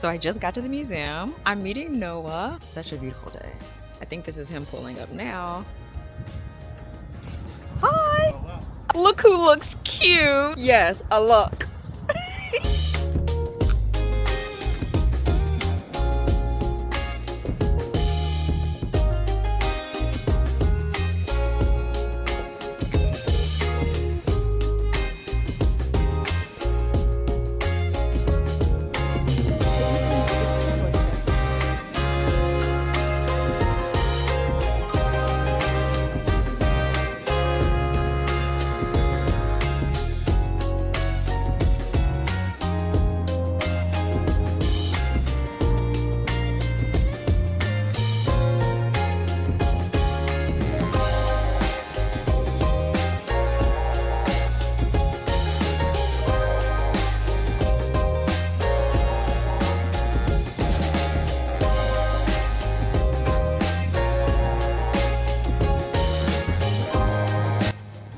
So I just got to the museum. I'm meeting Noah. Such a beautiful day. I think this is him pulling up now. Hi! Oh, wow. Look who looks cute. Yes, a look.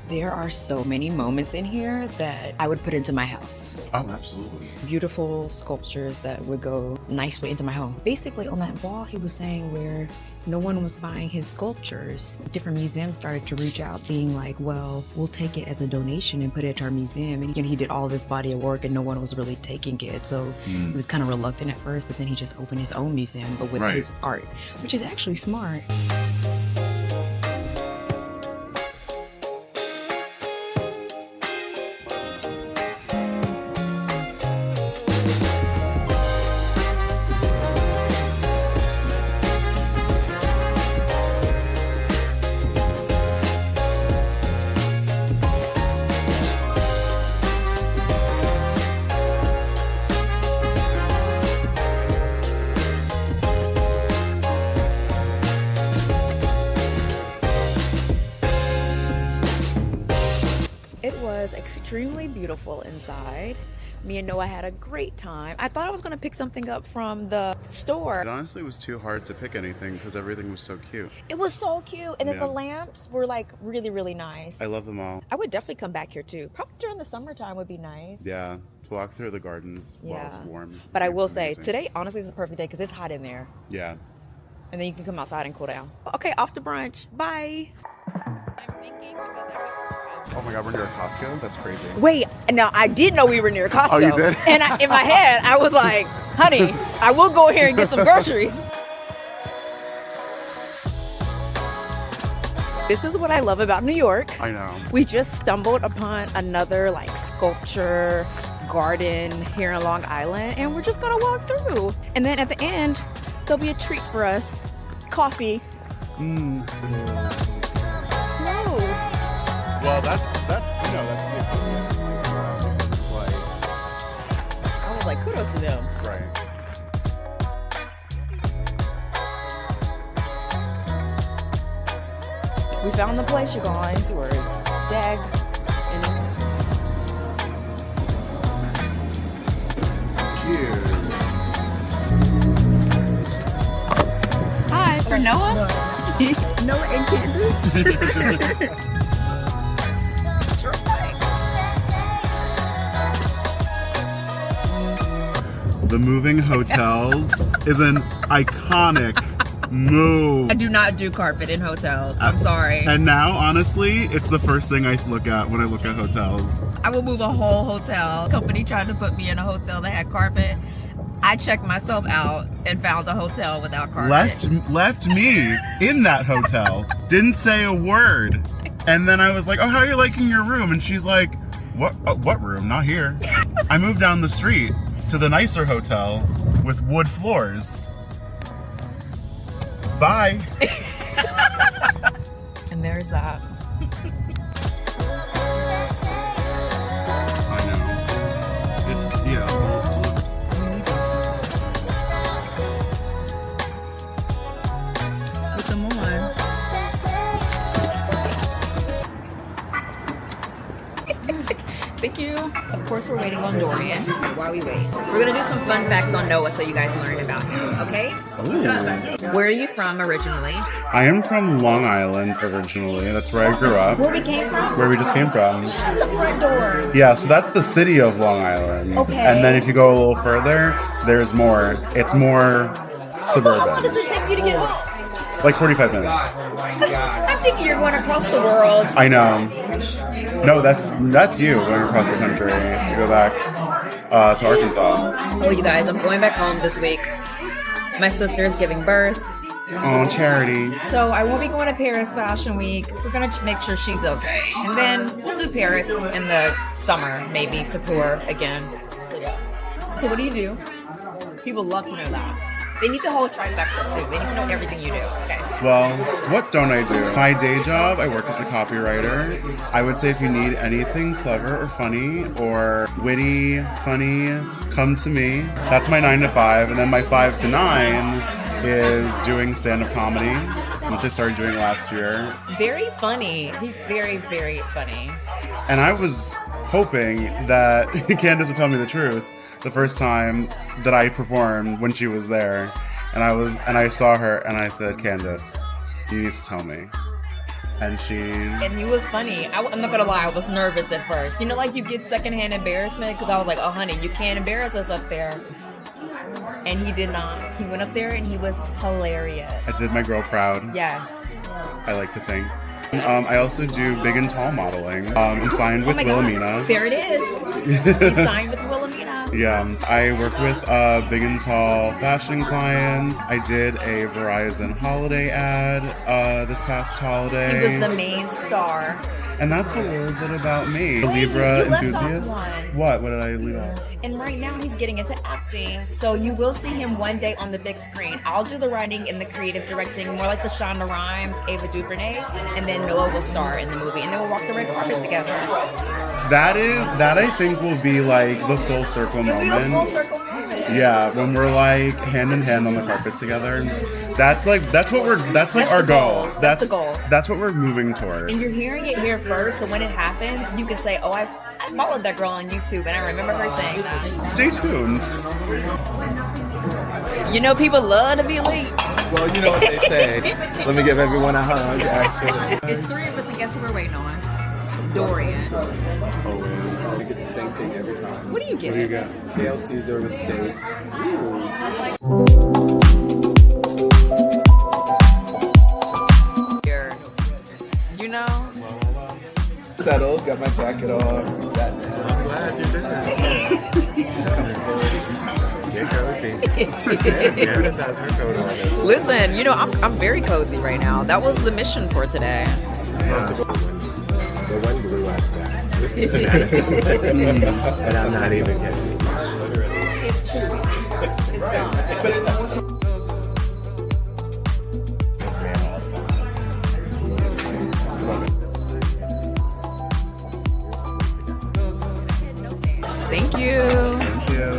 There are so many moments in here that I would put into my house. Oh, absolutely. Beautiful sculptures that would go nicely into my home. Basically, on that wall, he was saying where no one was buying his sculptures. Different museums started to reach out being like, well, we'll take it as a donation and put it to our museum. And he did all of this body of work and no one was really taking it. So he was kind of reluctant at first, but then he just opened his own museum, but with his art, which is actually smart. It was extremely beautiful inside. Me and Noah had a great time. I thought I was gonna pick something up from the store. It honestly was too hard to pick anything because everything was so cute. It was so cute, and then the lamps were like really, really nice. I love them all. I would definitely come back here too. Probably during the summertime would be nice. Yeah, to walk through the gardens while it's warm. But I will say, today honestly is the perfect day because it's hot in there. Yeah. And then you can come outside and cool down. Okay, off to brunch. Bye. I'm thinking because oh my god, we're near a Costco? That's crazy. Wait, now I did know we were near Costco. Oh, you did? And in my head, I was like, honey, I will go here and get some groceries. This is what I love about New York. I know. We just stumbled upon another like sculpture garden here in Long Island, and we're just gonna walk through. And then at the end, there'll be a treat for us. Coffee. Well, that's you know, that's like, I was like, kudos to them. right. We found the place, you guys, where it's Dag and Cheers. hi for Noah. Noah and Candace. The moving hotels is an iconic move. I do not do carpet in hotels. I'm sorry. And now, honestly, it's the first thing I look at when I look at hotels. I will move a whole hotel. Company tried to put me in a hotel that had carpet. I checked myself out and found a hotel without carpet. Left me in that hotel. Didn't say a word. And then I was like, oh, how are you liking your room? And she's like, what room? Not here. I moved down the street to the nicer hotel with wood floors. Bye. And there's that. I know. Put them on. Thank you. Of course, we're waiting on Dorian. While we wait, we're gonna do some fun facts on Noah so you guys learn about him, okay? Ooh. Where are you from originally? I am from Long Island originally. That's where I grew up. Where we came from? Where we just came from. Shut the front door. Yeah, so that's the city of Long Island. Okay. And then if you go a little further, there's more. It's more So how long suburban. does it take you to get home? Like 45 minutes. I'm thinking you're going across the world. I know. No, that's you going across the country to go back to Arkansas. Oh, you guys, I'm going back home this week. My sister's giving birth. Oh, charity. So I won't be going to Paris Fashion Week. We're going to make sure she's okay. And then we'll do Paris in the summer, maybe couture again. So yeah. So what do you do? People love to know that. They need the whole trifecta too. They need to know everything you do. Okay. Well, what don't I do? My day job, I work as a copywriter. I would say if you need anything clever or funny or witty, funny, come to me. That's my 9 to 5. And then my 5 to 9 is doing stand-up comedy, which I started doing last year. Very funny. He's very, very funny. And I was hoping that Candace would tell me the truth the first time that I performed when she was there. And I saw her and I said, Candace, you need to tell me. And he was funny. I'm not gonna lie, I was nervous at first. You know, like you get secondhand embarrassment because I was like, oh honey, you can't embarrass us up there. And he did not. He went up there and he was hilarious. I did my girl proud. Yes. I like to think. I also do big and tall modeling. I'm signed with Wilhelmina. There it is. He's signed with Wilhelmina. Yeah, I work with big and tall fashion clients. I did a Verizon holiday ad this past holiday. He was the main star. And that's a little bit about me. A Libra enthusiast. What? What did I leave off? And right now he's getting into acting. So you will see him one day on the big screen. I'll do the writing and the creative directing, more like the Shonda Rhimes, Ava DuVernay, and then Noah will star in the movie. And then we'll walk the red carpet together. That I think will be like the full circle moment. It'll be a full circle moment. Yeah, when we're like hand in hand on the carpet together. That's our goal. That's the goal. That's what we're moving toward. And you're hearing it here first, so when it happens, you can say, oh, I followed that girl on YouTube, and I remember her saying that. Stay tuned. You know, people love to be late. Well, you know what they say. Let me give everyone a hug, actually. It's 3 of us, and guess who we're waiting on? Dorian. Always. We get the same thing every time. What do you get? What do you got? Kale Caesar with steak. Here. You know? Settled, got my jacket on. Sat down. I'm glad you did Get cozy. Candace has her coat on. Listen, you know, I'm very cozy right now. That was the mission for today. Yeah. The one blew us back. And I'm not even kidding. Thank you. Thank you.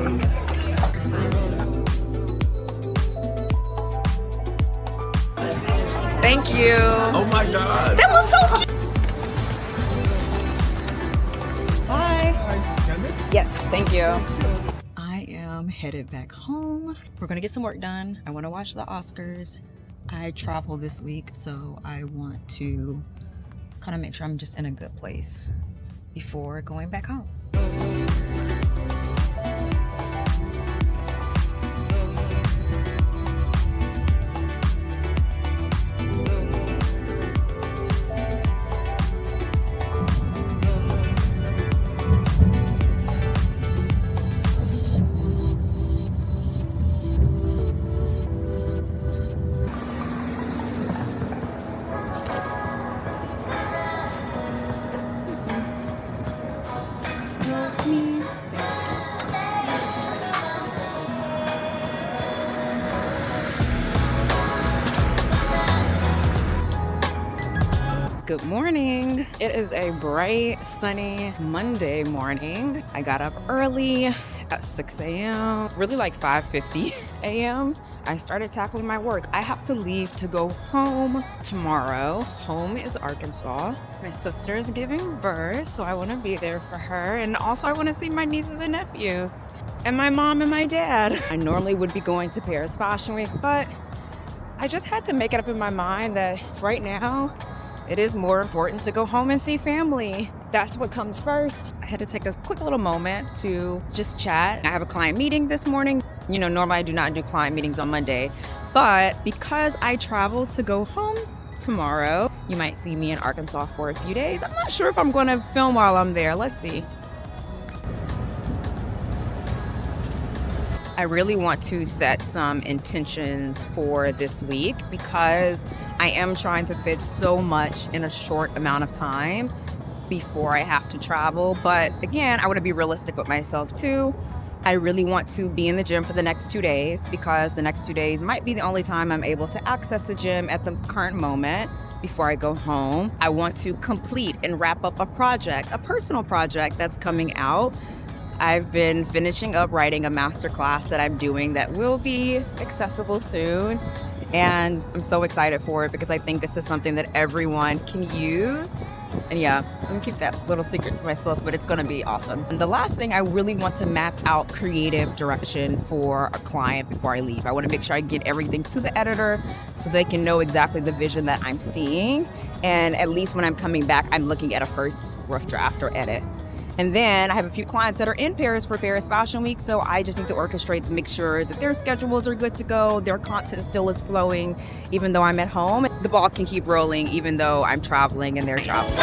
Thank you. Oh my God. That was so cute. Bye. Yes, thank you. I am headed back home. We're gonna get some work done. I want to watch the Oscars. I travel this week, so I want to kind of make sure I'm just in a good place before going back home. Good morning. It is a bright, sunny Monday morning. I got up early at 6 a.m., really like 5:50 a.m. I started tackling my work. I have to leave to go home tomorrow. Home is Arkansas. My sister is giving birth, so I want to be there for her. And also I want to see my nieces and nephews and my mom and my dad. I normally would be going to Paris Fashion Week, but I just had to make it up in my mind that right now it is more important to go home and see family. That's what comes first. I had to take a quick little moment to just chat. I have a client meeting this morning. You know, normally I do not do client meetings on Monday, but because I travel to go home tomorrow, you might see me in Arkansas for a few days. I'm not sure if I'm going to film while I'm there. Let's see. I really want to set some intentions for this week because I am trying to fit so much in a short amount of time before I have to travel. But again, I want to be realistic with myself too. I really want to be in the gym for the next 2 days because the next 2 days might be the only time I'm able to access the gym at the current moment before I go home. I want to complete and wrap up a project, a personal project that's coming out. I've been finishing up writing a master class that I'm doing that will be accessible soon. And I'm so excited for it because I think this is something that everyone can use. And yeah, I'm gonna keep that little secret to myself, but it's gonna be awesome. And the last thing, I really want to map out creative direction for a client before I leave. I wanna make sure I get everything to the editor so they can know exactly the vision that I'm seeing. And at least when I'm coming back, I'm looking at a first rough draft or edit. And then I have a few clients that are in Paris for Paris Fashion Week, so I just need to orchestrate to make sure that their schedules are good to go, their content still is flowing, even though I'm at home. The ball can keep rolling even though I'm traveling and they're traveling.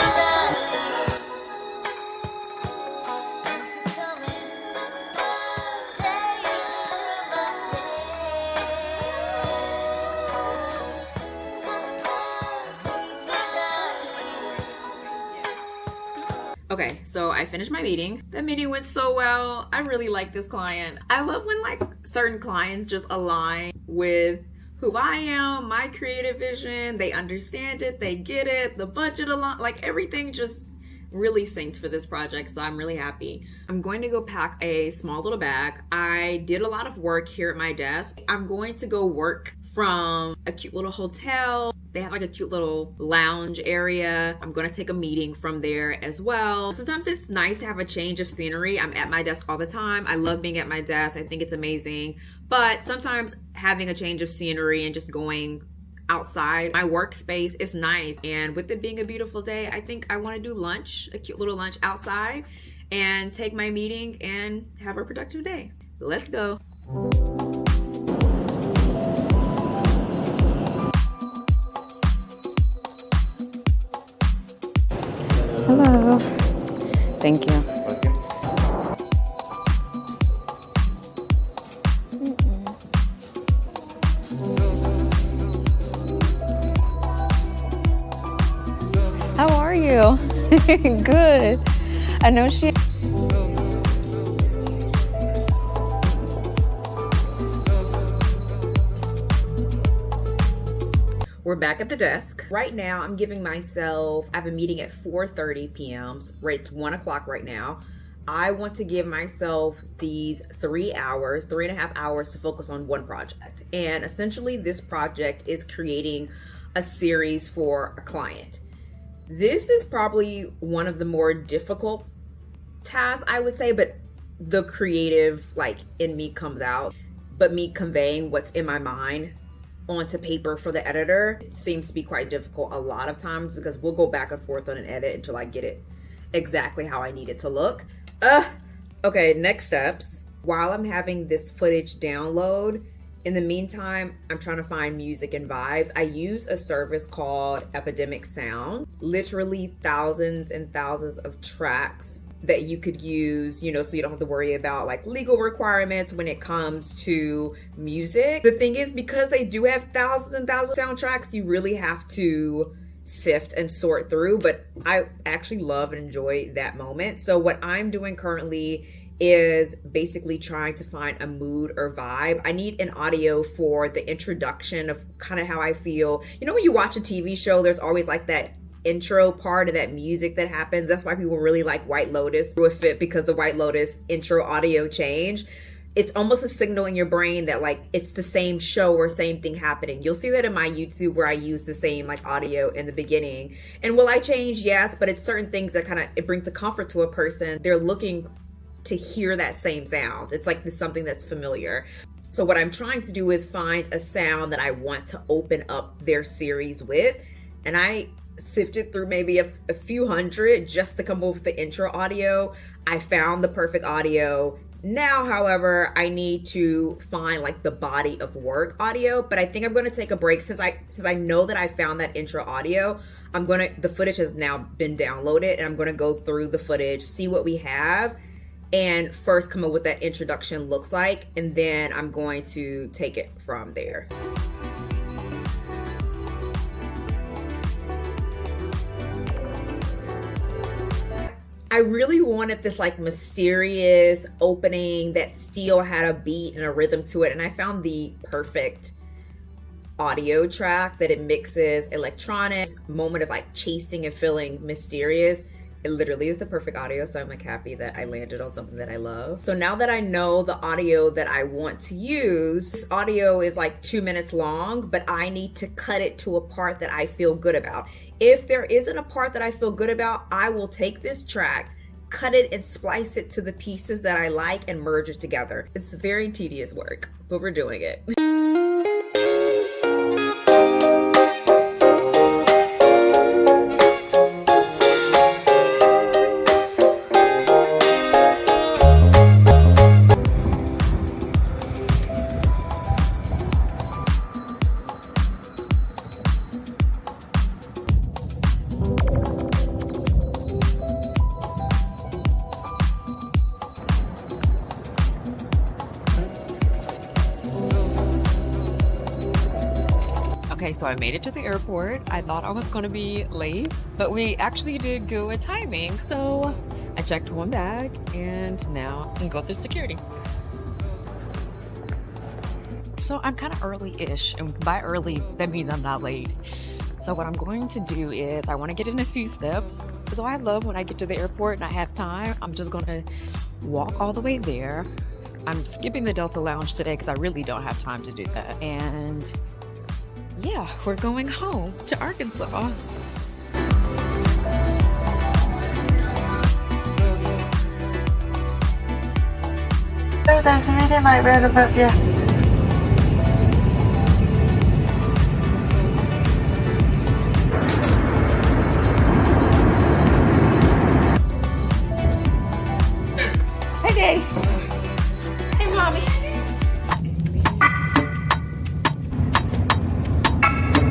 Okay, so I finished my meeting. The meeting went so well. I really like this client. I love when like certain clients just align with who I am, my creative vision. They understand it, they get it, the budget like everything just really synced for this project, so I'm really happy. I'm going to go pack a small little bag. I did a lot of work here at my desk. I'm going to go work from a cute little hotel. They have like a cute little lounge area. I'm gonna take a meeting from there as well. Sometimes it's nice to have a change of scenery. I'm at my desk all the time. I love being at my desk. I think it's amazing. But sometimes having a change of scenery and just going outside my workspace is nice. And with it being a beautiful day, I think I wanna do lunch, a cute little lunch outside, and take my meeting and have a productive day. Let's go. Hello. Thank you. Okay. How are you? Good. I know she... We're back at the desk. Right now, I'm giving myself, I have a meeting at 4:30 p.m. It's 1 o'clock right now. I want to give myself these 3 hours, 3.5 hours to focus on one project. And essentially this project is creating a series for a client. This is probably one of the more difficult tasks, I would say, but the creative like in me comes out. But me conveying what's in my mind onto paper for the editor, it seems to be quite difficult a lot of times because we'll go back and forth on an edit until I get it exactly how I need it to look. Okay, next steps. While I'm having this footage download, in the meantime, I'm trying to find music and vibes. I use a service called Epidemic Sound. Literally thousands and thousands of tracks that you could use, you know, so you don't have to worry about like legal requirements when it comes to music. The thing is, because they do have thousands and thousands of soundtracks, you really have to sift and sort through, but I actually love and enjoy that moment. So what I'm doing currently is basically trying to find a mood or vibe. I need an audio for the introduction of kind of how I feel. You know, when you watch a TV show, there's always like that intro part of that music that happens. That's why people really like White Lotus with it, because the White Lotus intro audio change. it's almost a signal in your brain that like it's the same show or same thing happening. You'll see that in my YouTube where I use the same like audio in the beginning. And will I change? Yes, but it's certain things that kind of, it brings the comfort to a person. They're looking to hear that same sound. It's like something that's familiar. So what I'm trying to do is find a sound that I want to open up their series with. And I sifted through maybe a few hundred just to come up with the intro audio. I found the perfect audio. Now, however, I need to find like the body of work audio, but I think I'm going to take a break since I know that I found that intro audio. The footage has now been downloaded, and I'm going to go through the footage, see what we have, and first come up with that introduction looks like, and then I'm going to take it from there. I really wanted this like mysterious opening that still had a beat and a rhythm to it, and I found the perfect audio track that it mixes electronics, moment of like chasing and feeling mysterious. It literally is the perfect audio, so I'm like happy that I landed on something that I love. So now that I know the audio that I want to use, this audio is like 2 minutes long, but I need to cut it to a part that I feel good about. If there isn't a part that I feel good about, I will take this track, cut it and splice it to the pieces that I like and merge it together. It's very tedious work, but we're doing it. Okay, so I made it to the airport. I thought I was gonna be late, but we actually did go with timing. So I checked one bag and now I can go through security. So I'm kind of early-ish, and by early, that means I'm not late. So what I'm going to do is I want to get in a few steps. So I love when I get to the airport and I have time, I'm just gonna walk all the way there. I'm skipping the Delta Lounge today because I really don't have time to do that. And yeah, we're going home to Arkansas. Oh, there's a really light road above you. Hey, Day. Hey, Mommy.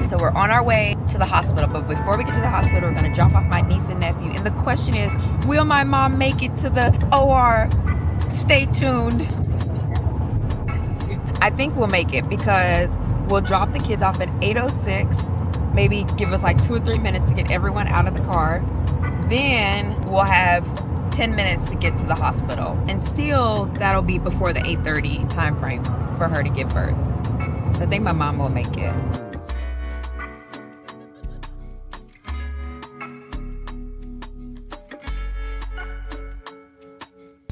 So we're on our way to the hospital, but before we get to the hospital, we're gonna drop off my niece and nephew. And the question is, will my mom make it to the OR? Stay tuned. I think we'll make it because we'll drop the kids off at 8:06, maybe give us like 2 or 3 minutes to get everyone out of the car. Then we'll have 10 minutes to get to the hospital. And still, that'll be before the 8:30 time frame for her to give birth. So I think my mom will make it.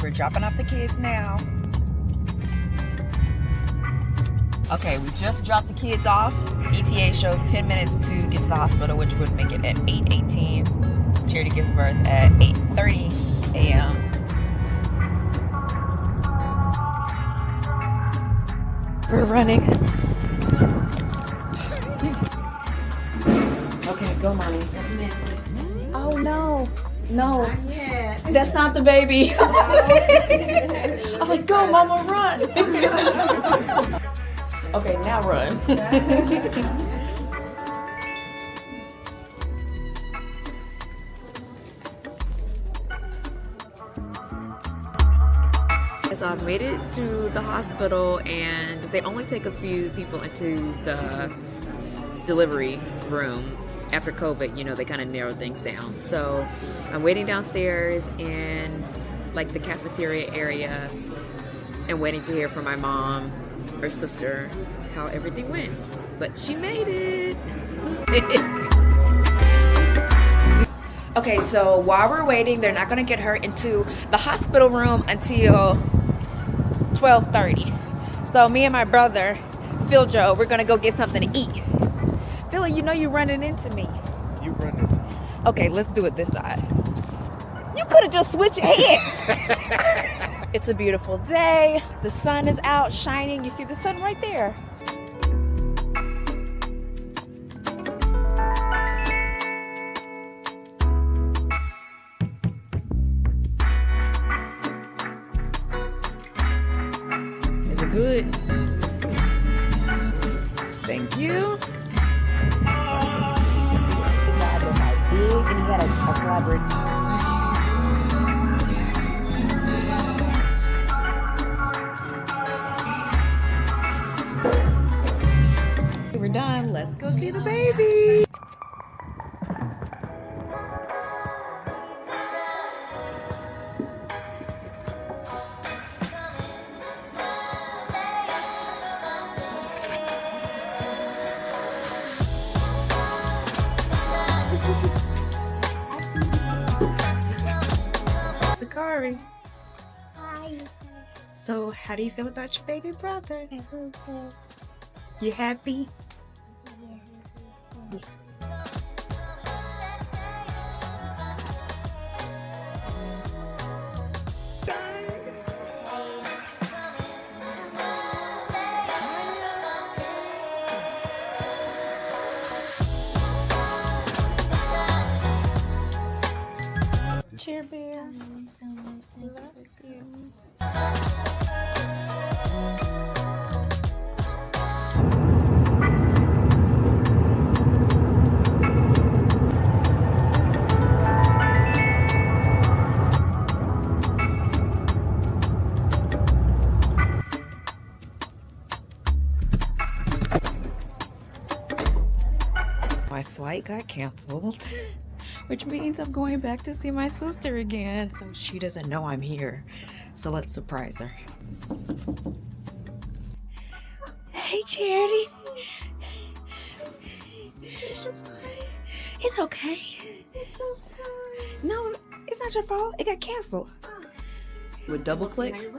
We're dropping off the kids now. Okay, we just dropped the kids off. ETA shows 10 minutes to get to the hospital, which would make it at 8:18. Charity gives birth at 8:30 a.m. We're running. Okay, go, Mommy. Oh, no. No. That's not the baby. I was like, go, Mama, run. Okay, now run. So I made it to the hospital, and they only take a few people into the delivery room. After COVID, you know, they kind of narrow things down. So I'm waiting downstairs in like the cafeteria area and waiting to hear from my mom or sister how everything went. But she made it. Okay, so while we're waiting, they're not gonna get her into the hospital room until 12:30. So me and my brother, Phil Joe, we're gonna go get something to eat. Phil, you know you're running into me. You run into me. Okay, let's do it this side. You could have just switched hands. It's a beautiful day. The sun is out shining. You see the sun right there. Is it good? Thank you. The guy was like big and he had a collaboration. We're done. Let's go see the baby. Sakari. Hi. So, how do you feel about your baby brother? You happy? Cheer bear. My flight got canceled, which means I'm going back to see my sister again, so she doesn't know I'm here. So let's surprise her. Hey, Charity. It's okay. It's so sorry. No, it's not your fault. It got canceled. With double click.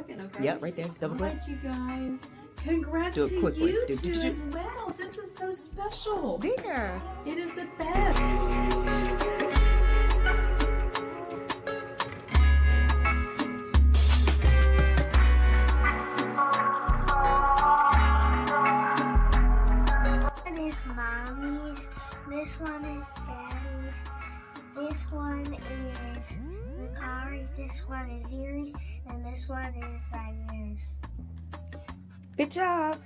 Yep, right there. Double click. Alright, you guys. Congrats Do it to quickly. you Do- two do- do- as well. This is so special. There. It is the best. One is mommy's. This one is daddy's. This one is Zakari's. This one is Ziri's. And this one is Zaire. Good job.